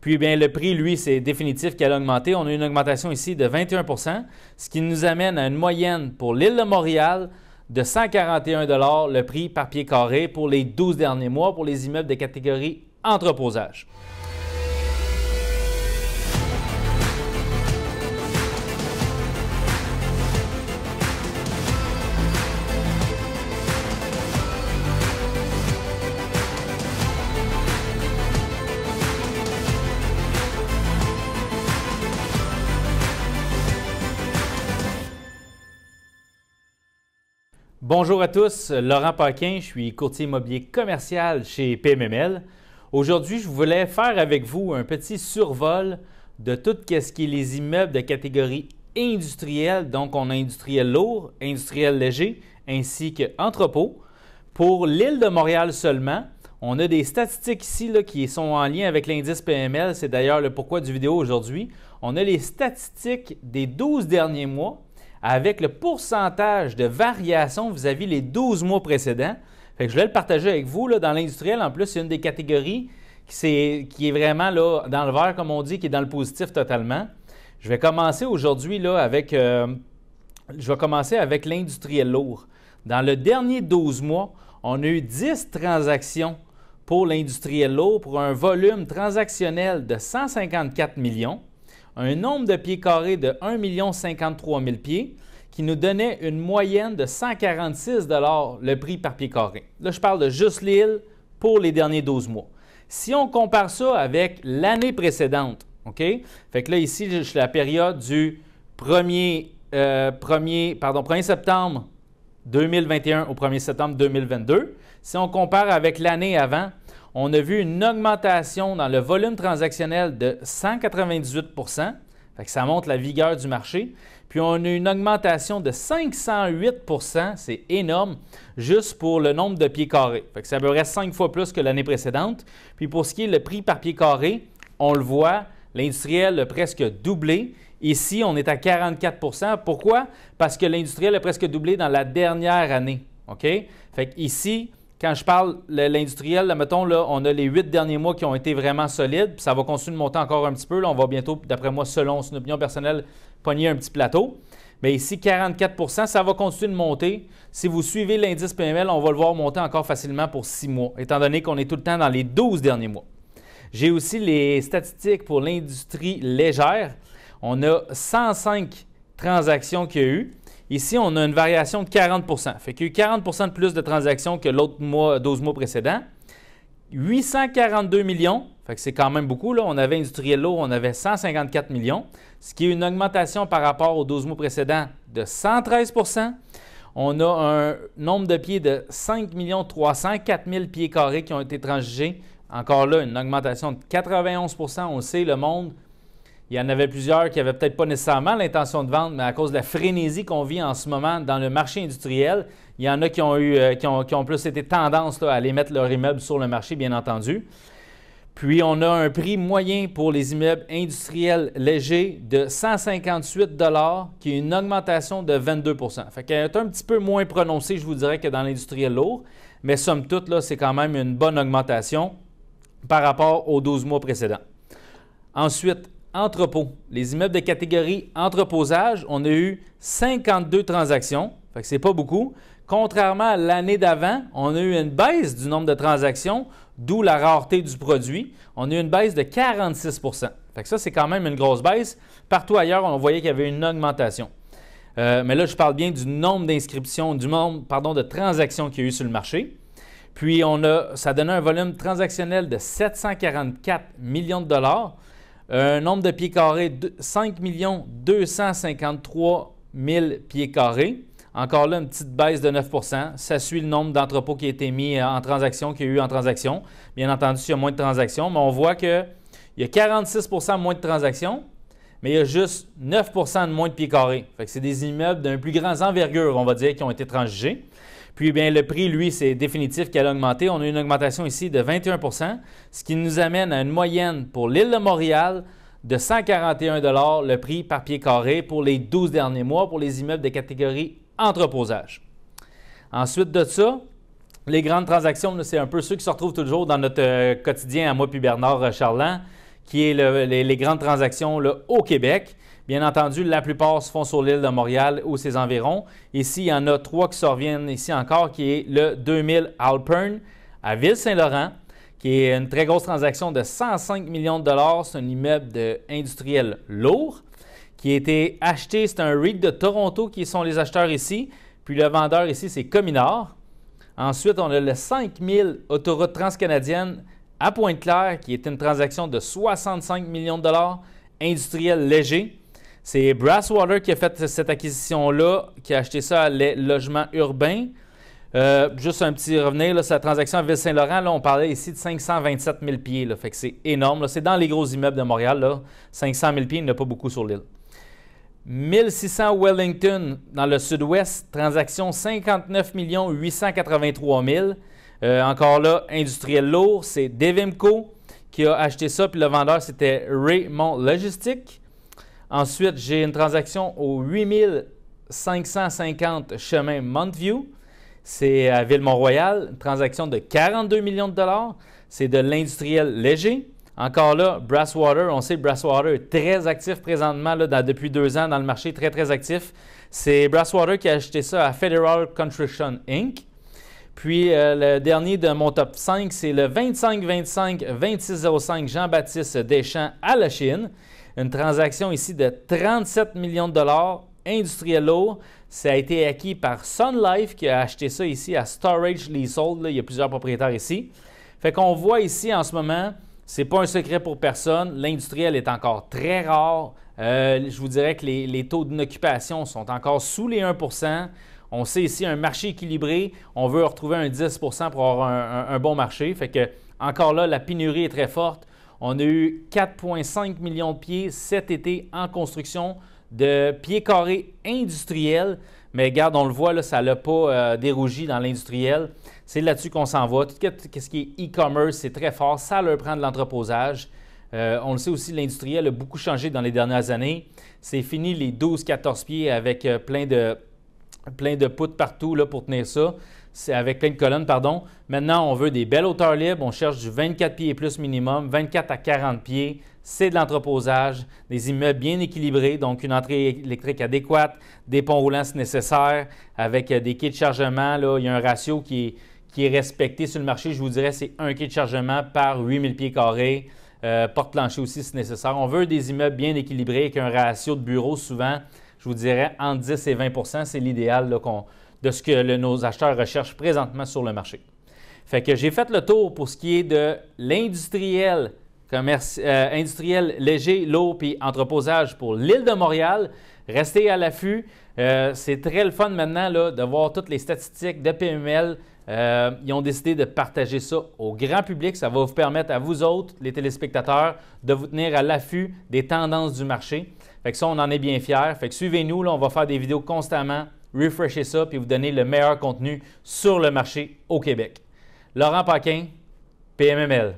Puis bien, le prix, lui, c'est définitif qu'elle a augmenté. On a une augmentation ici de 21 %, ce qui nous amène à une moyenne pour l'île de Montréal de 141 $ le prix par pied carré pour les 12 derniers mois pour les immeubles de catégorie entreposage. Bonjour à tous, Laurent Paquin, je suis courtier immobilier commercial chez PMML. Aujourd'hui, je voulais faire avec vous un petit survol de tout ce qui est les immeubles de catégorie industrielle. Donc, on a industriel lourd, industriel léger, ainsi qu'entrepôt. Pour l'île de Montréal seulement, on a des statistiques ici là, qui sont en lien avec l'indice PML. C'est d'ailleurs le pourquoi du vidéo aujourd'hui. On a les statistiques des 12 derniers mois avec le pourcentage de variation vis-à-vis les 12 mois précédents. Fait que je voulais le partager avec vous. Là, dans l'industriel, en plus, c'est une des catégories qui est vraiment là, dans le vert, comme on dit, qui est dans le positif totalement. Je vais commencer aujourd'hui là, avec l'industriel lourd. Dans le dernier 12 mois, on a eu 10 transactions pour l'industriel lourd pour un volume transactionnel de 154 millions. Un nombre de pieds carrés de 1 53 000 pieds qui nous donnait une moyenne de 146 $ le prix par pied carré. Là, je parle de juste l'île pour les derniers 12 mois. Si on compare ça avec l'année précédente, OK? Fait que là, ici, je suis la période du 1er septembre 2021 au 1er septembre 2022. Si on compare avec l'année avant, on a vu une augmentation dans le volume transactionnel de 198 %. Fait que ça montre la vigueur du marché. Puis on a une augmentation de 508 %, c'est énorme, juste pour le nombre de pieds carrés. Fait que ça me reste 5 fois plus que l'année précédente. Puis pour ce qui est le prix par pied carré, on le voit, l'industriel a presque doublé. Ici, on est à 44 %. Pourquoi? Parce que l'industriel a presque doublé dans la dernière année. OK? Fait que ici, quand je parle de l'industriel, mettons, là, on a les 8 derniers mois qui ont été vraiment solides, puis ça va continuer de monter encore un petit peu. Là, on va bientôt, d'après moi, selon son opinion personnelle, pogner un petit plateau. Mais ici, 44 %, ça va continuer de monter. Si vous suivez l'indice PML, on va le voir monter encore facilement pour 6 mois, étant donné qu'on est tout le temps dans les 12 derniers mois. J'ai aussi les statistiques pour l'industrie légère. On a 105 transactions qu'il y a eu. Ici, on a une variation de 40 %. Fait qu'il y a eu 40 % de plus de transactions que l'autre mois, 12 mois précédents. 842 millions, fait que c'est quand même beaucoup. Là. On avait industriel lourd, on avait 154 millions, ce qui est une augmentation par rapport aux 12 mois précédents de 113 %. On a un nombre de pieds de 5 304 000 pieds carrés qui ont été transigés. Encore là, une augmentation de 91 %. On le sait, le monde, il y en avait plusieurs qui n'avaient peut-être pas nécessairement l'intention de vendre, mais à cause de la frénésie qu'on vit en ce moment dans le marché industriel, il y en a qui ont plus été tendance là, à aller mettre leur immeuble sur le marché, bien entendu. Puis, on a un prix moyen pour les immeubles industriels légers de 158 $, qui est une augmentation de 22 %. Fait qu'elle est un petit peu moins prononcée, je vous dirais, que dans l'industriel lourd, mais somme toute, là, c'est quand même une bonne augmentation par rapport aux 12 mois précédents. Ensuite, entrepôt. Les immeubles de catégorie entreposage, on a eu 52 transactions, fait que c'est pas beaucoup. Contrairement à l'année d'avant, on a eu une baisse du nombre de transactions, d'où la rareté du produit. On a eu une baisse de 46 %. Fait que ça, c'est quand même une grosse baisse. Partout ailleurs, on voyait qu'il y avait une augmentation. Mais là, je parle bien du nombre d'inscriptions, du nombre, de transactions qu'il y a eu sur le marché. Puis, ça donnait un volume transactionnel de 744 millions de dollars. Un nombre de pieds carrés de 5 253 000 pieds carrés. Encore là, une petite baisse de 9 %. Ça suit le nombre d'entrepôts qui a été mis en transaction, qu'il y a eu en transaction. Bien entendu, il y a moins de transactions, mais on voit qu'il y a 46 % moins de transactions, mais il y a juste 9 % de moins de pieds carrés. Fait que c'est des immeubles d'un plus grand envergure, on va dire, qui ont été transigés. Puis, bien, le prix, lui, c'est définitif qu'elle a augmenté. On a une augmentation ici de 21 %, ce qui nous amène à une moyenne pour l'île de Montréal de 141 $ le prix par pied carré pour les 12 derniers mois pour les immeubles de catégorie entreposage. Ensuite de ça, les grandes transactions, c'est un peu ceux qui se retrouvent toujours dans notre quotidien à moi puis Bernard Charland, qui est les grandes transactions là, au Québec. Bien entendu, la plupart se font sur l'île de Montréal ou ses environs. Ici, il y en a 3 qui se reviennent ici encore, qui est le 2000 Alpern à Ville-Saint-Laurent, qui est une très grosse transaction de 105 millions de dollars. C'est un immeuble industriel lourd qui a été acheté. C'est un REIT de Toronto qui sont les acheteurs ici. Puis le vendeur ici, c'est Cominor. Ensuite, on a le 5000 Autoroute transcanadienne à Pointe-Claire, qui est une transaction de 65 millions de dollars, industriel léger. C'est Brasswater qui a fait cette acquisition-là, qui a acheté ça à les logements urbains. Juste un petit revenir, sa transaction à Ville-Saint-Laurent, là, on parlait ici de 527 000 pieds. Là, fait que c'est énorme. C'est dans les gros immeubles de Montréal. Là, 500 000 pieds, il n'y en a pas beaucoup sur l'île. 1600 Wellington dans le sud-ouest, transaction 59 883 000. Encore là, industriel lourd, c'est Devimco qui a acheté ça, puis le vendeur, c'était Raymond Logistique. Ensuite, j'ai une transaction au 8550 chemin Montview. C'est à Ville-Mont-Royal, une transaction de 42 millions de dollars. C'est de l'industriel léger. Encore là, Brasswater, on sait que Brasswater est très actif présentement là, depuis 2 ans dans le marché, très, très actif. C'est Brasswater qui a acheté ça à Federal Construction Inc. Puis le dernier de mon top 5, c'est le 25-25-2605 Jean-Baptiste Deschamps à la Chine. Une transaction ici de 37 millions de dollars, industriel lourd. Ça a été acquis par Sun Life qui a acheté ça ici à Storage Leasehold. Là, il y a plusieurs propriétaires ici. Fait qu'on voit ici en ce moment, c'est pas un secret pour personne, l'industriel est encore très rare. Je vous dirais que les taux d'inoccupation sont encore sous les 1 %. On sait ici un marché équilibré, on veut retrouver un 10 pour avoir un bon marché. Fait que encore là, la pénurie est très forte. On a eu 4,5 millions de pieds cet été en construction de pieds carrés industriels. Mais regarde, on le voit, là, ça n'a pas dérougi dans l'industriel. C'est là-dessus qu'on s'en va. Tout ce qui est e-commerce, c'est très fort. Ça leur prend de l'entreposage. On le sait aussi, l'industriel a beaucoup changé dans les dernières années. C'est fini les 12-14 pieds avec plein de poutres partout là, pour tenir ça. C'est avec plein de colonnes, pardon. Maintenant, on veut des belles hauteurs libres. On cherche du 24 pieds et plus minimum, 24 à 40 pieds. C'est de l'entreposage, des immeubles bien équilibrés, donc une entrée électrique adéquate, des ponts roulants si nécessaire, avec des quais de chargement. Là, il y a un ratio qui est respecté sur le marché. Je vous dirais c'est 1 quai de chargement par 8000 pieds carrés. Porte-plancher aussi si nécessaire. On veut des immeubles bien équilibrés avec un ratio de bureaux souvent, je vous dirais, entre 10 et 20 %. C'est l'idéal de ce que nos acheteurs recherchent présentement sur le marché. Fait que j'ai fait le tour pour ce qui est de l'industriel, industriel léger, lourd puis entreposage pour l'île de Montréal. Restez à l'affût. C'est très le fun maintenant là, de voir toutes les statistiques de PML. Ils ont décidé de partager ça au grand public. Ça va vous permettre à vous autres, les téléspectateurs, de vous tenir à l'affût des tendances du marché. Fait que ça, on en est bien fiers. Fait que suivez-nous, là, on va faire des vidéos constamment, refresher ça, puis vous donner le meilleur contenu sur le marché au Québec. Laurent Paquin, PMML.